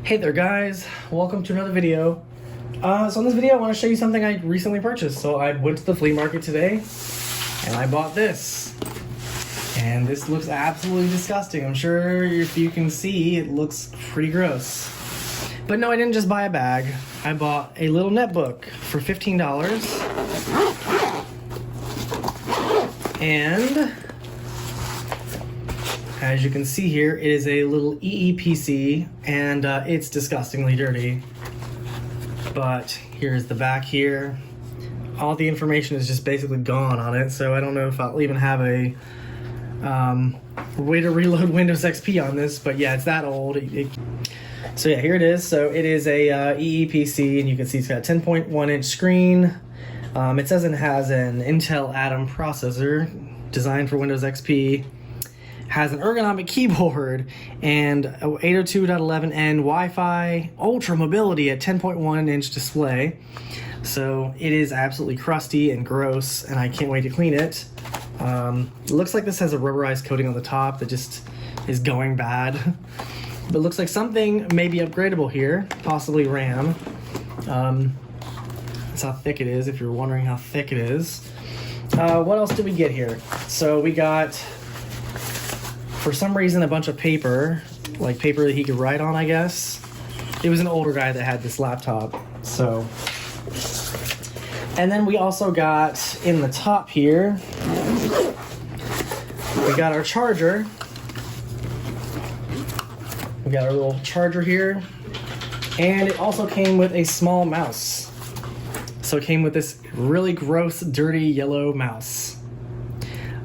Hey there guys, welcome to another video. So in this video I want to show you something I recently purchased. So I went to the flea market today and I bought this. And this looks absolutely disgusting. I'm sure if you can see, it looks pretty gross. But no, I didn't just buy a bag. I bought a little netbook for $15. And as you can see here, it is a little EEPC, and it's disgustingly dirty. But here's the back here. All the information is just basically gone on it, so I don't know if I'll even have a way to reload Windows XP on this, but yeah, it's that old. So yeah, here it is. So it is a EEPC, and you can see it's got a 10.1 inch screen. It says it has an Intel Atom processor designed for Windows XP. Has an ergonomic keyboard and 802.11n Wi-Fi, ultra mobility at 10.1 inch display. So it is absolutely crusty and gross, and I can't wait to clean it. It looks like this has a rubberized coating on the top that just is going bad. But it looks like something may be upgradable here, possibly RAM. That's how thick it is, if you're wondering how thick it is. What else did we get here? So we got, for some reason, a bunch of paper, like paper that he could write on, I guess. It was an older guy that had this laptop, so. And then we also got, in the top here, we got our charger. We got our little charger here. And it also came with a small mouse. So it came with this really gross, dirty yellow mouse.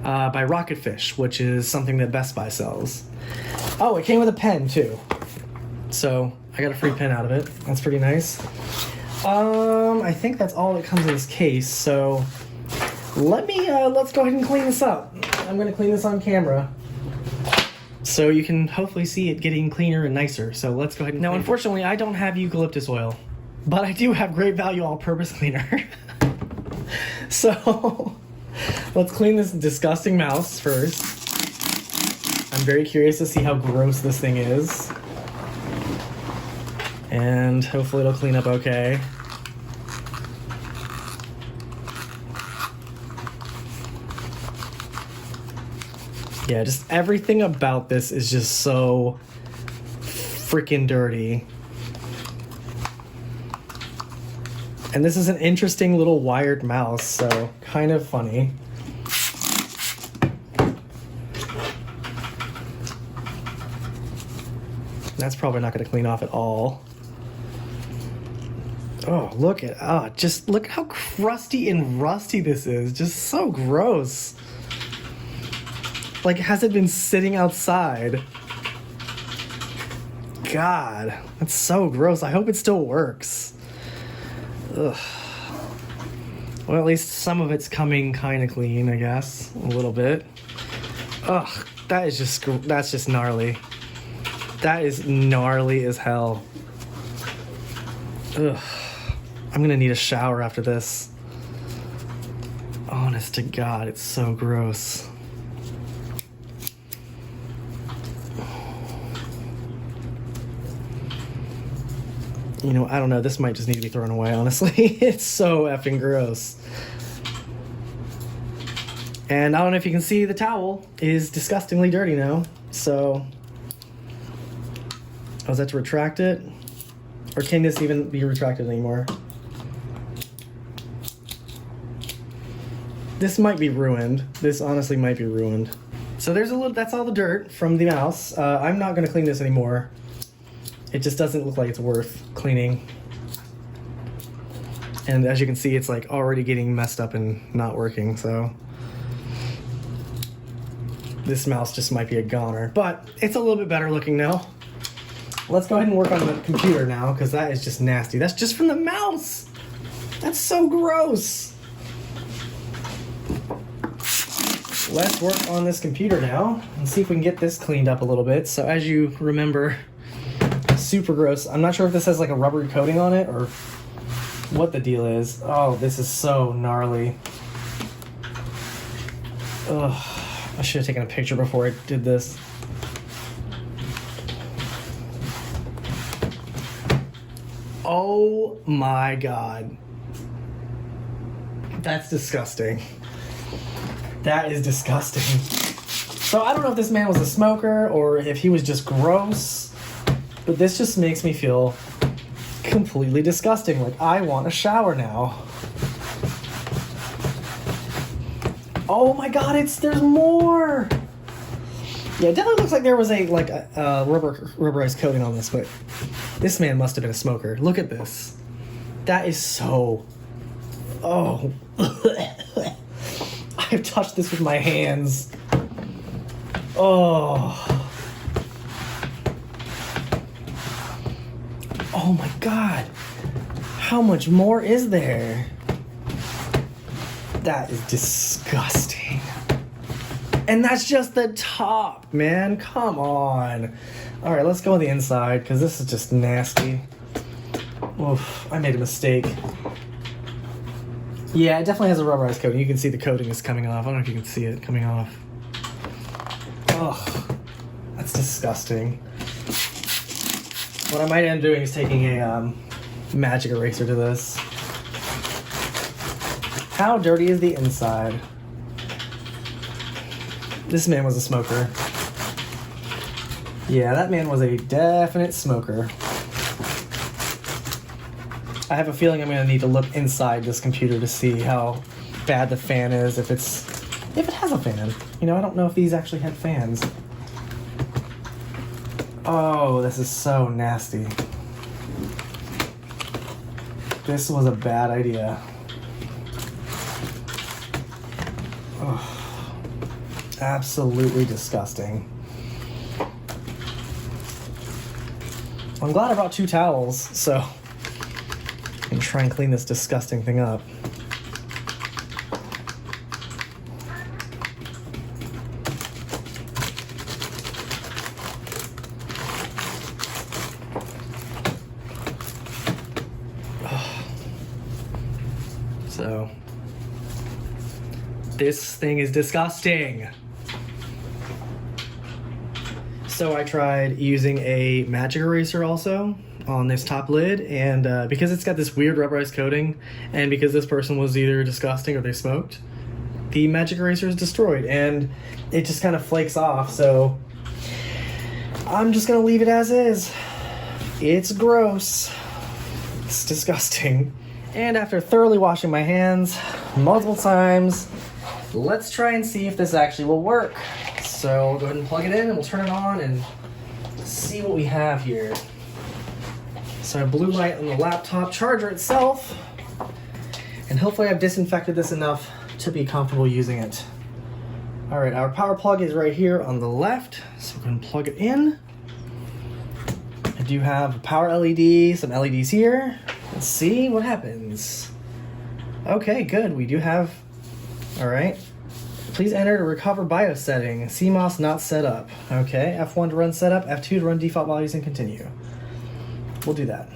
By Rocketfish, which is something that Best Buy sells. Oh, it came with a pen too. So I got a free pen out of it. That's pretty nice. I think that's all that comes in this case. So let's go ahead and clean this up. I'm gonna clean this on camera, so you can hopefully see it getting cleaner and nicer. So let's go ahead and. Now, unfortunately, I don't have eucalyptus oil, but I do have Great Value all-purpose cleaner. So. Let's clean this disgusting mouse first. I'm very curious to see how gross this thing is. And hopefully it'll clean up okay. Yeah, just everything about this is just so freaking dirty. And this is an interesting little wired mouse, so kind of funny. That's probably not going to clean off at all. Oh, just look how crusty and rusty this is. Just so gross. Like, has it been sitting outside? God, that's so gross. I hope it still works. Ugh. Well, at least some of it's coming kind of clean, I guess, a little bit. Ugh, that's just gnarly. That is gnarly as hell. Ugh, I'm gonna need a shower after this. Honest to God, it's so gross. You know, I don't know, this might just need to be thrown away, honestly. It's so effing gross. And I don't know if you can see, the towel is disgustingly dirty now. So, was that to retract it? Or can this even be retracted anymore? This might be ruined. This honestly might be ruined. So that's all the dirt from the mouse. I'm not gonna clean this anymore. It just doesn't look like it's worth cleaning. And as you can see, it's like already getting messed up and not working, so. This mouse just might be a goner, but it's a little bit better looking now. Let's go ahead and work on the computer now, because that is just nasty. That's just from the mouse. That's so gross. Let's work on this computer now and see if we can get this cleaned up a little bit. So as you remember, super gross. I'm not sure if this has like a rubbery coating on it or what the deal is. Oh, this is so gnarly. Ugh. I should have taken a picture before I did this. Oh my God. That's disgusting. That is disgusting. So I don't know if this man was a smoker or if he was just gross, but this just makes me feel completely disgusting. Like, I want a shower now. Oh my God, there's more. Yeah, it definitely looks like there was a rubberized coating on this, but this man must have been a smoker. Look at this. That is so... Oh. I've touched this with my hands. Oh. Oh my God. How much more is there? That is disgusting. And that's just the top, man. Come on. All right, let's go on the inside because this is just nasty. Oof, I made a mistake. Yeah, it definitely has a rubberized coating. You can see the coating is coming off. I don't know if you can see it coming off. Oh, that's disgusting. What I might end up doing is taking a magic eraser to this. How dirty is the inside? This man was a smoker. Yeah, that man was a definite smoker. I have a feeling I'm gonna need to look inside this computer to see how bad the fan is, if it has a fan. You know, I don't know if these actually had fans. Oh, this is so nasty. This was a bad idea. Oh, absolutely disgusting. I'm glad I brought 2 towels, so I can try and clean this disgusting thing up. So, this thing is disgusting. So I tried using a magic eraser also on this top lid, and because it's got this weird rubberized coating, and because this person was either disgusting or they smoked, the magic eraser is destroyed and it just kind of flakes off. So I'm just gonna leave it as is. It's gross. It's disgusting. And after thoroughly washing my hands multiple times, let's try and see if this actually will work. So we'll go ahead and plug it in and we'll turn it on and see what we have here. So I have blue light on the laptop charger itself, and hopefully I've disinfected this enough to be comfortable using it. All right, our power plug is right here on the left, so we're gonna plug it in. I do have a power LED, some LEDs here. Let's see what happens. Okay, good, we do have, all right. Please enter to recover BIOS setting. CMOS not set up. Okay, F1 to run setup, F2 to run default values and continue. We'll do that.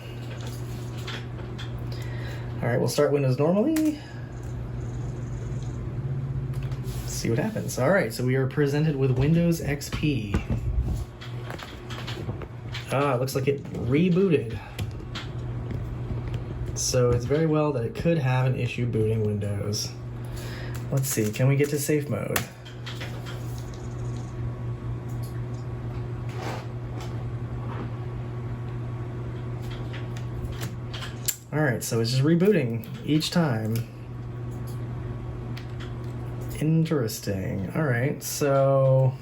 All right, we'll start Windows normally. See what happens. All right, so we are presented with Windows XP. Ah, it looks like it rebooted. So it's very well that it could have an issue booting Windows. Let's see, can we get to safe mode? All right, so it's just rebooting each time. Interesting. All right, so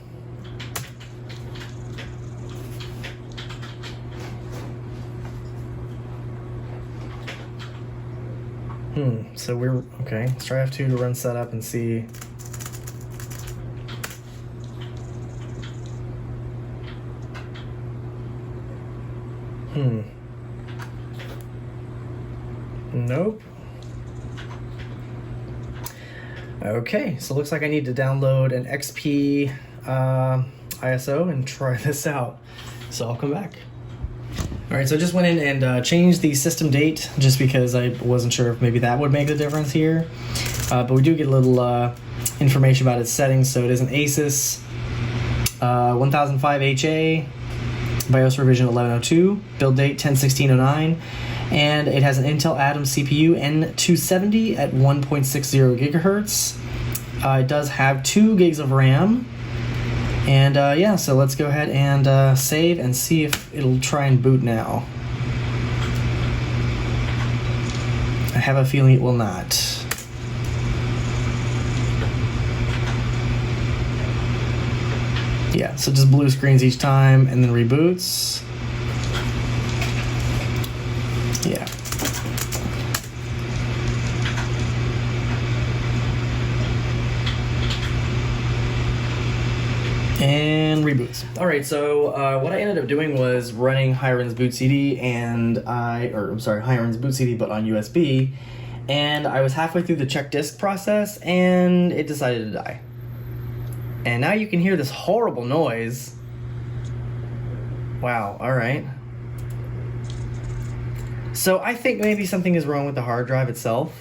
so we're okay. Let's try F2 to run setup and see. Nope. Okay, so it looks like I need to download an XP ISO and try this out. So I'll come back. All right, so I just went in and changed the system date just because I wasn't sure if maybe that would make a difference here. But we do get a little information about its settings. So it is an Asus 1005HA, BIOS revision 1102, build date 10/16/09, and it has an Intel Atom CPU N270 at 1.60 gigahertz. It does have 2 gigs of RAM. And yeah, so let's go ahead and save and see if it'll try and boot now. I have a feeling it will not. Yeah, so just blue screens each time and then reboots. Yeah. And reboots. All right, so what I ended up doing was running Hiren's boot CD Hiren's boot CD, but on USB. And I was halfway through the check disk process, and it decided to die. And now you can hear this horrible noise. Wow, all right. So I think maybe something is wrong with the hard drive itself.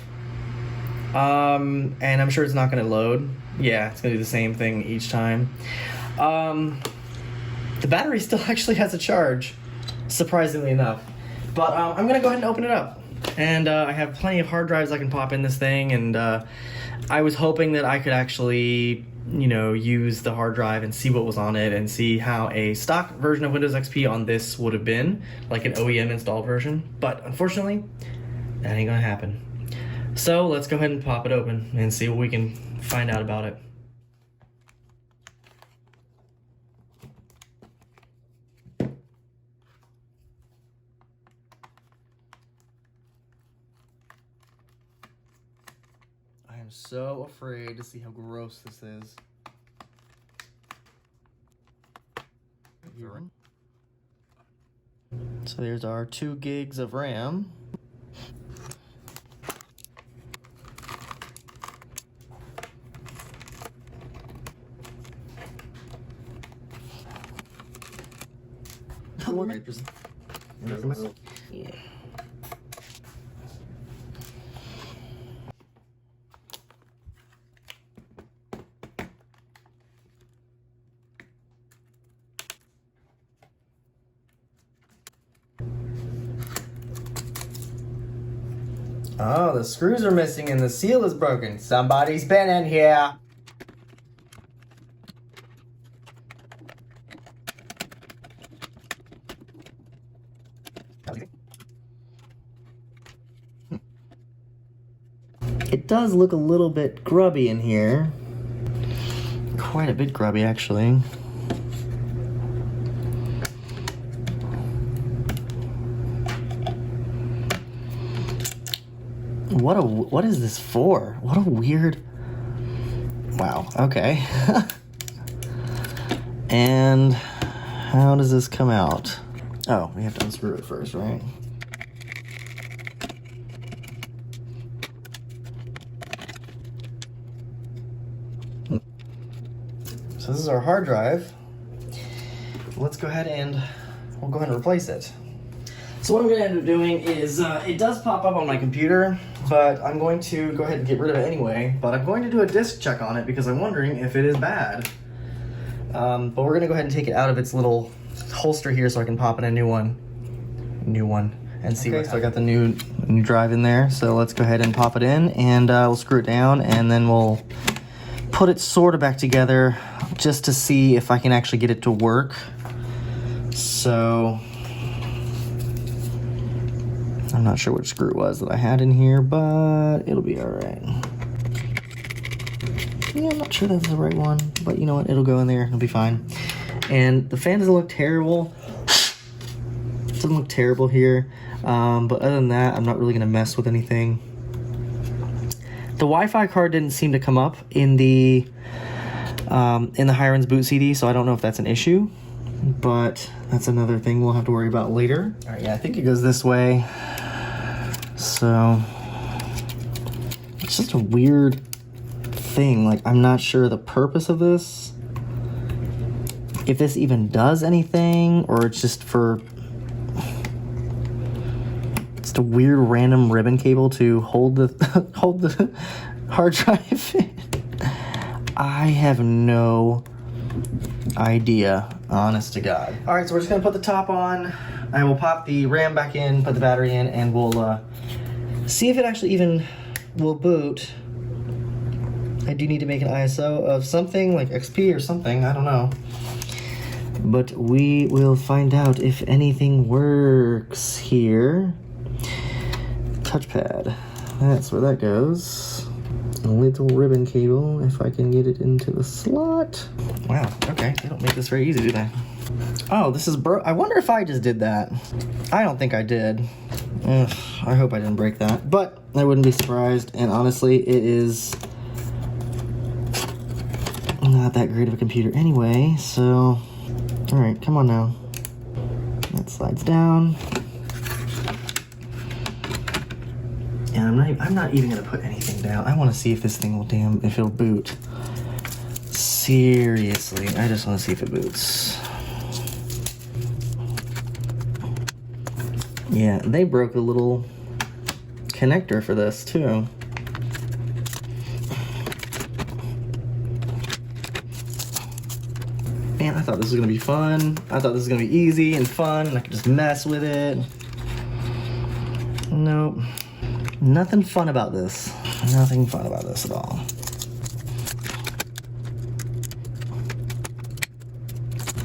And I'm sure it's not gonna load. Yeah, it's gonna do the same thing each time. The battery still actually has a charge, surprisingly enough. But I'm gonna go ahead and open it up. And I have plenty of hard drives I can pop in this thing, and I was hoping that I could actually, you know, use the hard drive and see what was on it and see how a stock version of Windows XP on this would have been, like an OEM installed version. But unfortunately, that ain't gonna happen. So let's go ahead and pop it open and see what we can find out about it. I am so afraid to see how gross this is. So there's our 2 gigs of RAM. Yeah. Oh, the screws are missing and the seal is broken. Somebody's been in here. It does look a little bit grubby in here. Quite a bit grubby, actually. What is this for? What a weird... Wow, okay. And how does this come out? Oh, we have to unscrew it first, right? So this is our hard drive. Let's go ahead and we'll go ahead and replace it. So what I'm going to end up doing is, it does pop up on my computer, but I'm going to go ahead and get rid of it anyway. But I'm going to do a disk check on it because I'm wondering if it is bad. But we're going to go ahead and take it out of its little holster here so I can pop in a new one. And see what. So I got the new drive in there. So let's go ahead and pop it in, and we'll screw it down, and then we'll put it sort of back together just to see if I can actually get it to work. So I'm not sure which screw it was that I had in here, but it'll be all right. Yeah, I'm not sure that's the right one, but you know what? It'll go in there. It'll be fine. And the fan doesn't look terrible. It doesn't look terrible here. But other than that, I'm not really going to mess with anything. The Wi-Fi card didn't seem to come up in the Hiren's boot CD, so I don't know if that's an issue. But that's another thing we'll have to worry about later. All right, yeah, I think it goes this way. So it's just a weird thing. Like, I'm not sure the purpose of this. If this even does anything, or it's just for... It's a weird random ribbon cable to hold the hold the hard drive. I have no idea, honest to God. All right, so we're just gonna put the top on. I will pop the RAM back in, put the battery in, and we'll see if it actually even will boot. I do need to make an ISO of something, like XP or something, I don't know. But we will find out if anything works here. Touchpad, that's where that goes. A little ribbon cable, if I can get it into the slot. Wow, okay, they don't make this very easy, do they? Oh, this is I wonder if I just did that. I don't think I did. Ugh, I hope I didn't break that, but I wouldn't be surprised, and honestly, it is not that great of a computer anyway, so... Alright, come on now. That slides down. And I'm not even gonna put anything down. I wanna see if this thing will if it'll boot. Seriously, I just wanna see if it boots. Yeah, they broke a little connector for this too. Man, I thought this was gonna be fun. I thought this was gonna be easy and fun and I could just mess with it. Nope. Nothing fun about this. Nothing fun about this at all.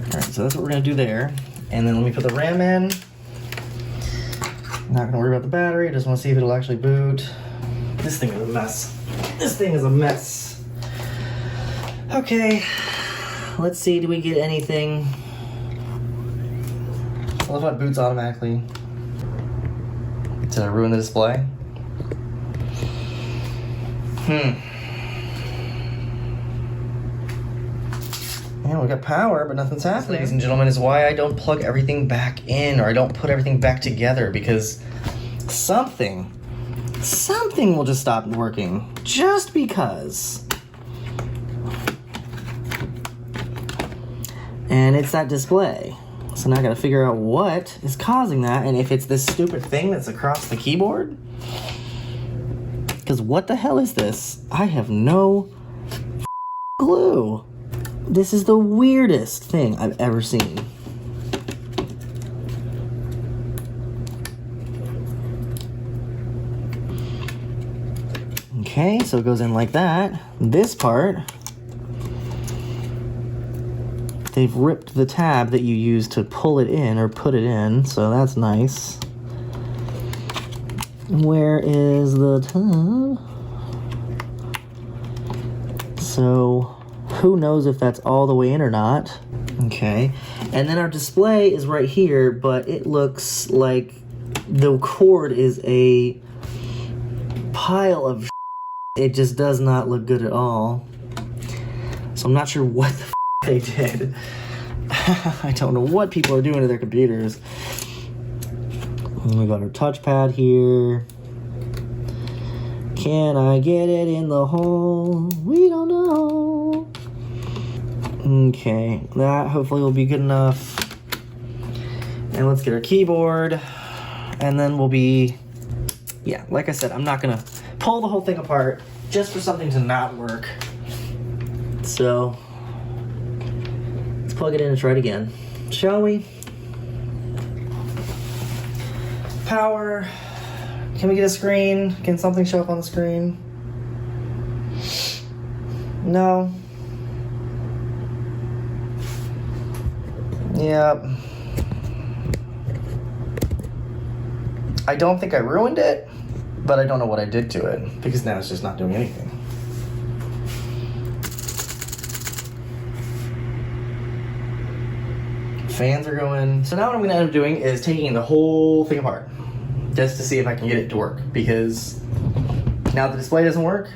Alright, so that's what we're gonna do there. And then let me put the RAM in. Not gonna worry about the battery, just wanna see if it'll actually boot. This thing is a mess. This thing is a mess. Okay, let's see, do we get anything? I love how it boots automatically. Did I ruin the display? Yeah, we got power, but nothing's happening. Ladies and gentlemen, is why I don't plug everything back in, or I don't put everything back together, because something will just stop working. Just because. And it's that display. So now I gotta figure out what is causing that, and if it's this stupid thing that's across the keyboard. Because what the hell is this? I have no clue. This is the weirdest thing I've ever seen. Okay, so it goes in like that. This part, they've ripped the tab that you use to pull it in or put it in, so that's nice. Where is the tab? So, who knows if that's all the way in or not. Okay, and then our display is right here, but it looks like the cord is a pile of it just does not look good at all. So I'm not sure what the they did. I don't know what people are doing to their computers. And we got our touchpad here. Can I get it in the hole? We don't know. Okay, that hopefully will be good enough. And let's get our keyboard. And then we'll be, yeah, like I said, I'm not gonna pull the whole thing apart just for something to not work. So, let's plug it in and try it again, shall we? Power. Can we get a screen? Can something show up on the screen? No. Yep. I don't think I ruined it, but I don't know what I did to it, because now it's just not doing anything. Fans are going. So now what I'm gonna end up doing is taking the whole thing apart, just to see if I can get it to work, because now the display doesn't work.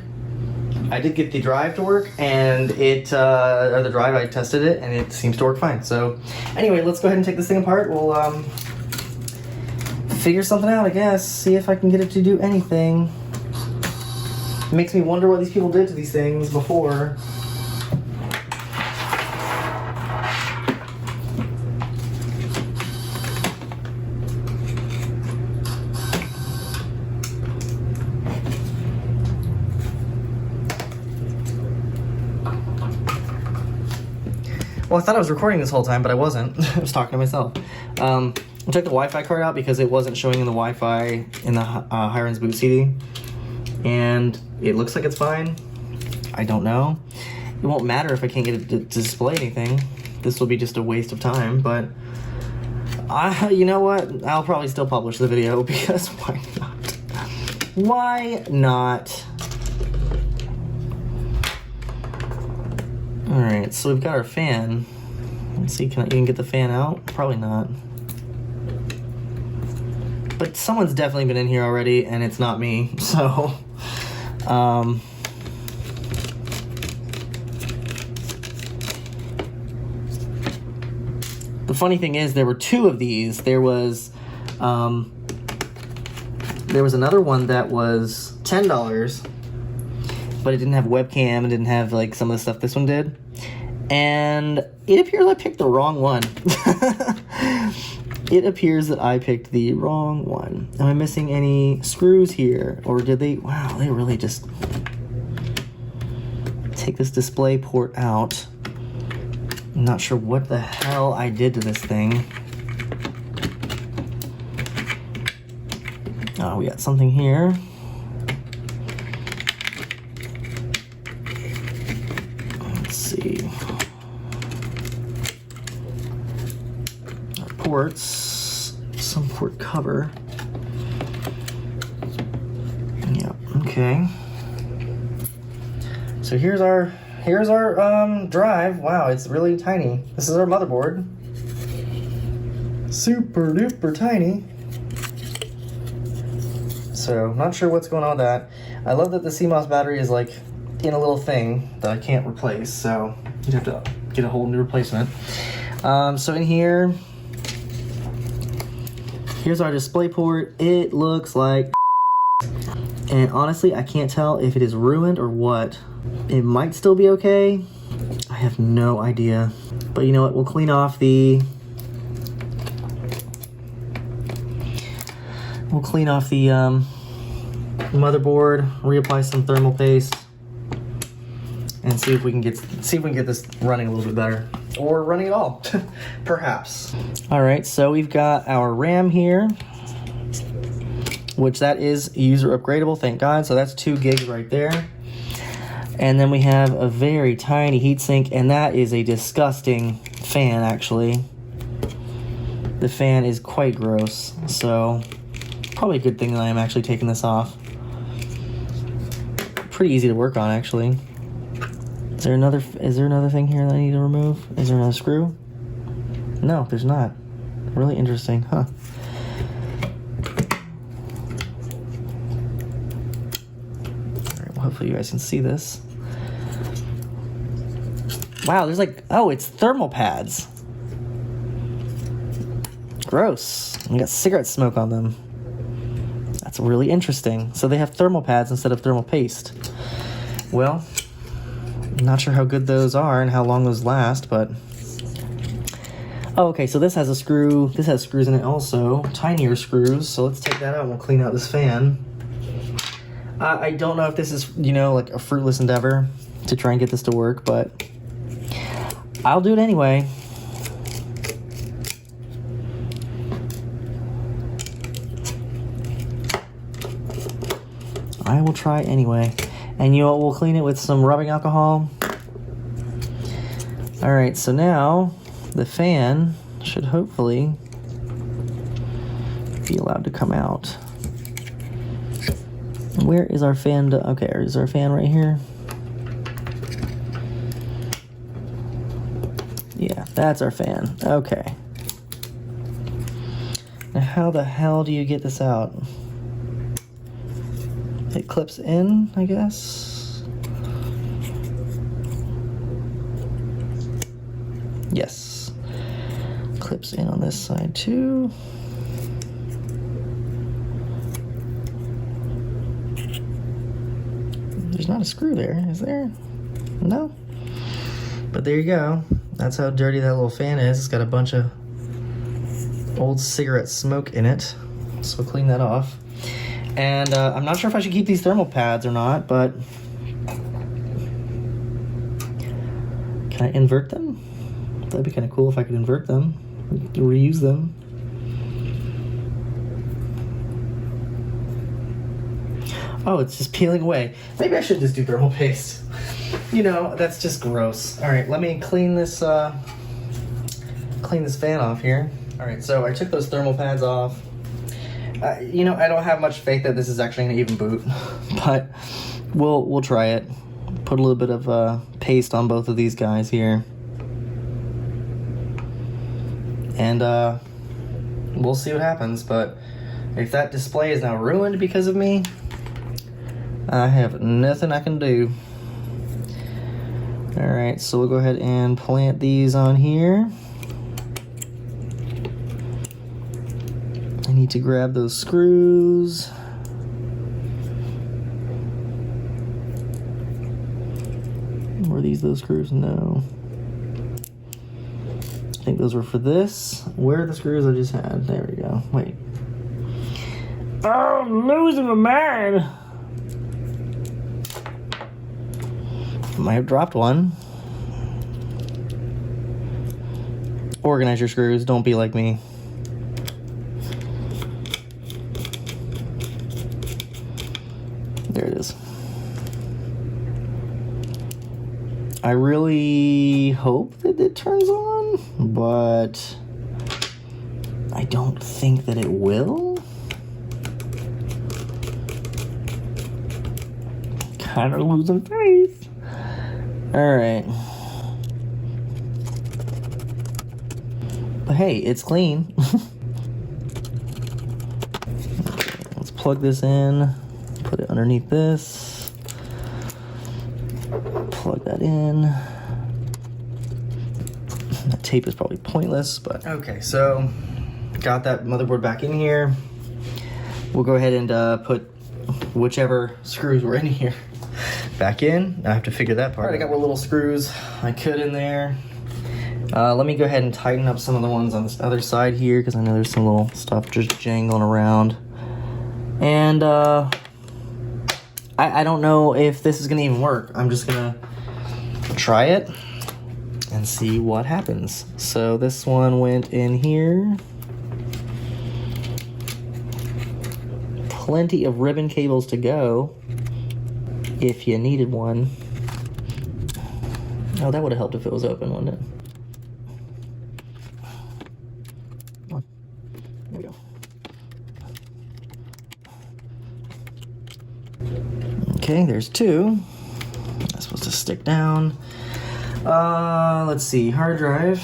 I did get the drive to work, and it, or the drive, I tested it, and it seems to work fine. So anyway, let's go ahead and take this thing apart. We'll figure something out, I guess. See if I can get it to do anything. It makes me wonder what these people did to these things before. Well, I thought I was recording this whole time, but I wasn't. I was talking to myself. I took the Wi-Fi card out because it wasn't showing in the Wi-Fi in the Hiren's boot CD. And it looks like it's fine. I don't know. It won't matter if I can't get it to display anything. This will be just a waste of time, but you know what? I'll probably still publish the video because why not? Why not? Alright, so we've got our fan. Let's see, can I even get the fan out? Probably not. But someone's definitely been in here already, and it's not me, so... The funny thing is, there were two of these. There was another one that was $10, but it didn't have webcam, it didn't have like some of the stuff this one did. And it appears I picked the wrong one. It appears that I picked the wrong one. Am I missing any screws here? Or did they, wow, they really just take this display port out. I'm not sure what the hell I did to this thing. Oh, we got something here. Let's see. Our ports, some port cover. Yeah, okay. So here's our drive. Wow, it's really tiny. This is our motherboard. Super duper tiny. So, I'm not sure what's going on with that. I love that the CMOS battery is like in a little thing that I can't replace, so you'd have to get a whole new replacement. So in here, here's our display port. It looks like, and honestly, I can't tell if it is ruined or what. It might still be okay. I have no idea. But you know what? We'll clean off the motherboard, reapply some thermal paste, and see if we can get this running a little bit better, or running at all, perhaps. All right, so we've got our RAM here, which that is user upgradable, thank God. So that's 2 gigs right there. And then we have a very tiny heatsink, and that is a disgusting fan, actually. The fan is quite gross, so probably a good thing that I am actually taking this off. Pretty easy to work on, actually. Is there another thing here that I need to remove? Is there another screw? No, there's not. Really interesting, huh? Alright, well, hopefully you guys can see this. Wow, there's like, oh, it's thermal pads. Gross. We got cigarette smoke on them. That's really interesting. So they have thermal pads instead of thermal paste. Well, I'm not sure how good those are and how long those last, but... Oh, okay, so this has a screw. This has screws in it also. Tinier screws. So let's take that out and we'll clean out this fan. I don't know if this is, you know, like a fruitless endeavor to try and get this to work, but I'll do it anyway. I will try anyway. And you know what, we'll clean it with some rubbing alcohol. Alright, so now the fan should hopefully be allowed to come out. Where is our fan? Okay, is our fan right here? Yeah, that's our fan. Okay. Now how the hell do you get this out? It clips in, I guess. Yes. Clips in on this side too. There's not a screw there, is there? No. But there you go. That's how dirty that little fan is. It's got a bunch of old cigarette smoke in it. So we'll clean that off. And I'm not sure if I should keep these thermal pads or not, but can I invert them? That'd be kind of cool if I could invert them, reuse them. Oh, it's just peeling away. Maybe I should just do thermal paste. You know, that's just gross. All right, let me clean this fan off here. All right, so I took those thermal pads off. You know, I don't have much faith that this is actually gonna even boot, but we'll try it. Put a little bit of paste on both of these guys here. And we'll see what happens, but if that display is now ruined because of me, I have nothing I can do. Alright, so we'll go ahead and plant these on here. I need to grab those screws. Were these those screws? No. I think those were for this. Where are the screws I just had? There we go. Wait. Oh, I'm losing my mind. Might have dropped one. Organize your screws. Don't be like me. There it is. I really hope that it turns on, but I don't think that it will. Kind of losing faith. All right. But hey, it's clean. Let's plug this in, put it underneath this. Plug that in. That tape is probably pointless, but okay, so got that motherboard back in here. We'll go ahead and put whichever screws were in here back in. I have to figure that part out. I got what little screws I could in there. Let me go ahead and tighten up some of the ones on this other side here, because I know there's some little stuff just jangling around. And I don't know if this is gonna even work. I'm just gonna try it and see what happens. So this one went in here. Plenty of ribbon cables to go if you needed one. Oh, that would have helped if it was open, wouldn't it? There we go. Okay, there's two. That's supposed to stick down. Let's see, hard drive.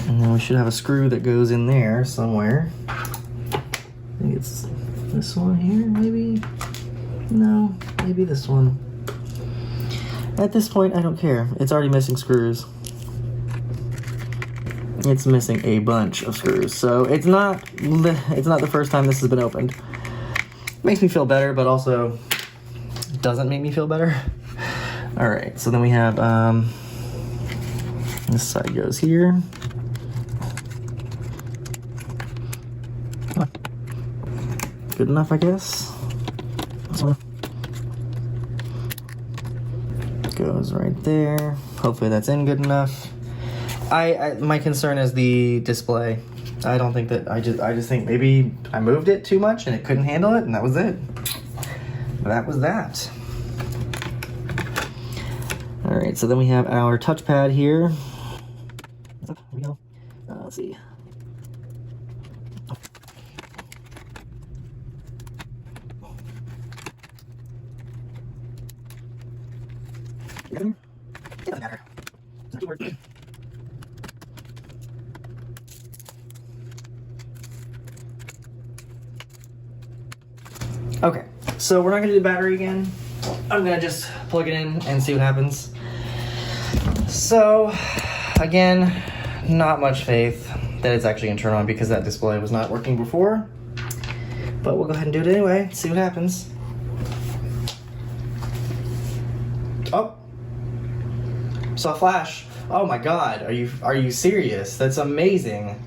And then we should have a screw that goes in there somewhere. I think it's this one here, maybe? No, maybe this one. At this point, I don't care. It's already missing screws. It's missing a bunch of screws, so it's not the first time this has been opened. Makes me feel better, but also doesn't make me feel better. All right, so then we have this side goes here. Good enough, I guess. This one goes right there. Hopefully that's in good enough. My concern is the display. I don't think that I just think maybe I moved it too much and it couldn't handle it, and that was it. That was that. All right, so then we have our touchpad here. Here we go. Let's see. It doesn't matter. It's not too hard. Okay, so we're not gonna do the battery again. I'm gonna just plug it in and see what happens. So, again, not much faith that it's actually gonna turn on because that display was not working before. But we'll go ahead and do it anyway, see what happens. Oh, saw a flash. Oh my God, are you serious? That's amazing.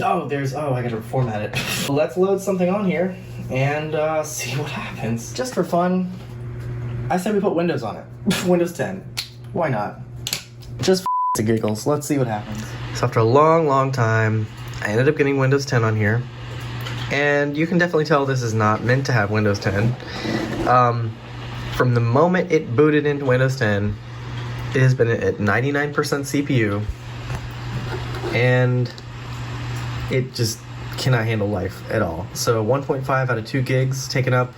Oh, I gotta format it. Let's load something on here and see what happens. Just for fun, I said we put Windows on it. Windows 10. Why not? Just to giggles. Let's see what happens. So after a long time, I ended up getting Windows 10 on here. And you can definitely tell this is not meant to have Windows 10. From the moment it booted into Windows 10, it has been at 99% CPU. And it just cannot handle life at all. So 1.5 out of 2 gigs taken up.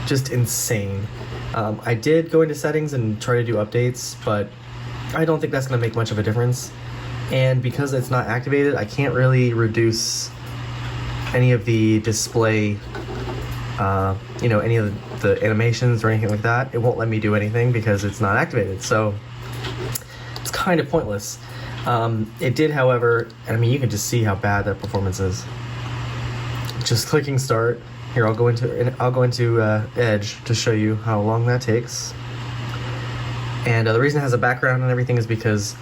Just insane. I did go into settings and try to do updates, but I don't think that's going to make much of a difference. And because it's not activated, I can't really reduce any of the display, any of the animations or anything like that. It won't let me do anything because it's not activated. So it's kind of pointless. It did, however, I mean, you can just see how bad that performance is. Just clicking start. Here, I'll go into Edge to show you how long that takes. And the reason it has a background and everything is because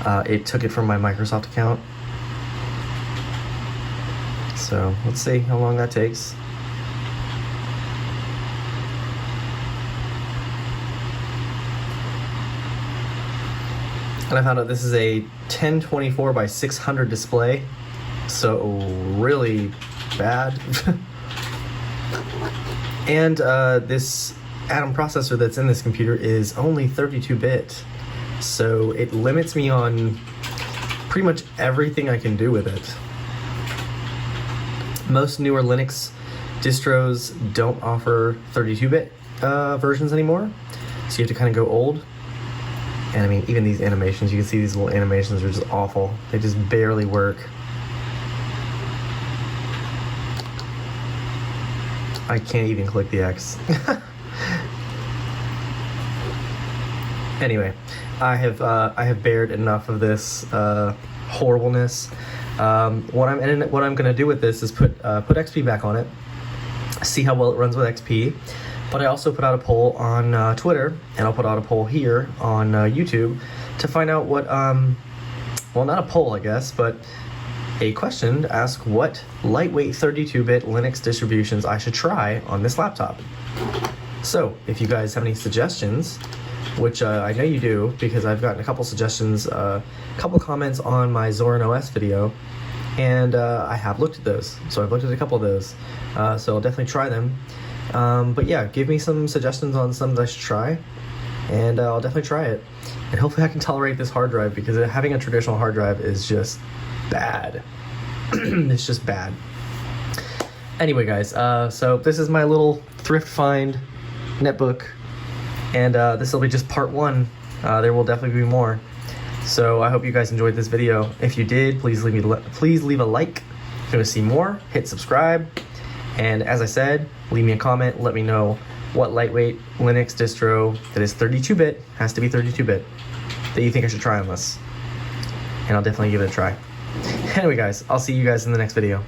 it took it from my Microsoft account. So let's see how long that takes. And I found out this is a 1024 by 600 display, so really bad. And this Atom processor that's in this computer is only 32-bit, so it limits me on pretty much everything I can do with it. Most newer Linux distros don't offer 32-bit versions anymore, so you have to kind of go old. And I mean, even these animations, you can see these little animations are just awful. They just barely work. I can't even click the X. Anyway, I have bared enough of this horribleness. What I'm gonna do with this is put XP back on it, see how well it runs with XP. But I also put out a poll on Twitter, and I'll put out a poll here on YouTube to find out what, well, not a poll, I guess, but a question to ask what lightweight 32-bit Linux distributions I should try on this laptop. So, if you guys have any suggestions, which I know you do, because I've gotten a couple suggestions, a couple comments on my Zorin OS video, and I have looked at those. So I've looked at a couple of those, so I'll definitely try them. But yeah, give me some suggestions on some that I should try, and I'll definitely try it. And hopefully I can tolerate this hard drive, because having a traditional hard drive is just bad. It's just bad. Anyway, guys, so this is my little thrift find netbook, and this will be just part 1. There will definitely be more. So I hope you guys enjoyed this video. If you did, please leave a like. If you want to see more, hit subscribe. And as I said, leave me a comment, let me know what lightweight Linux distro that is 32-bit, has to be 32-bit, that you think I should try on this. And I'll definitely give it a try. Anyway, guys, I'll see you guys in the next video.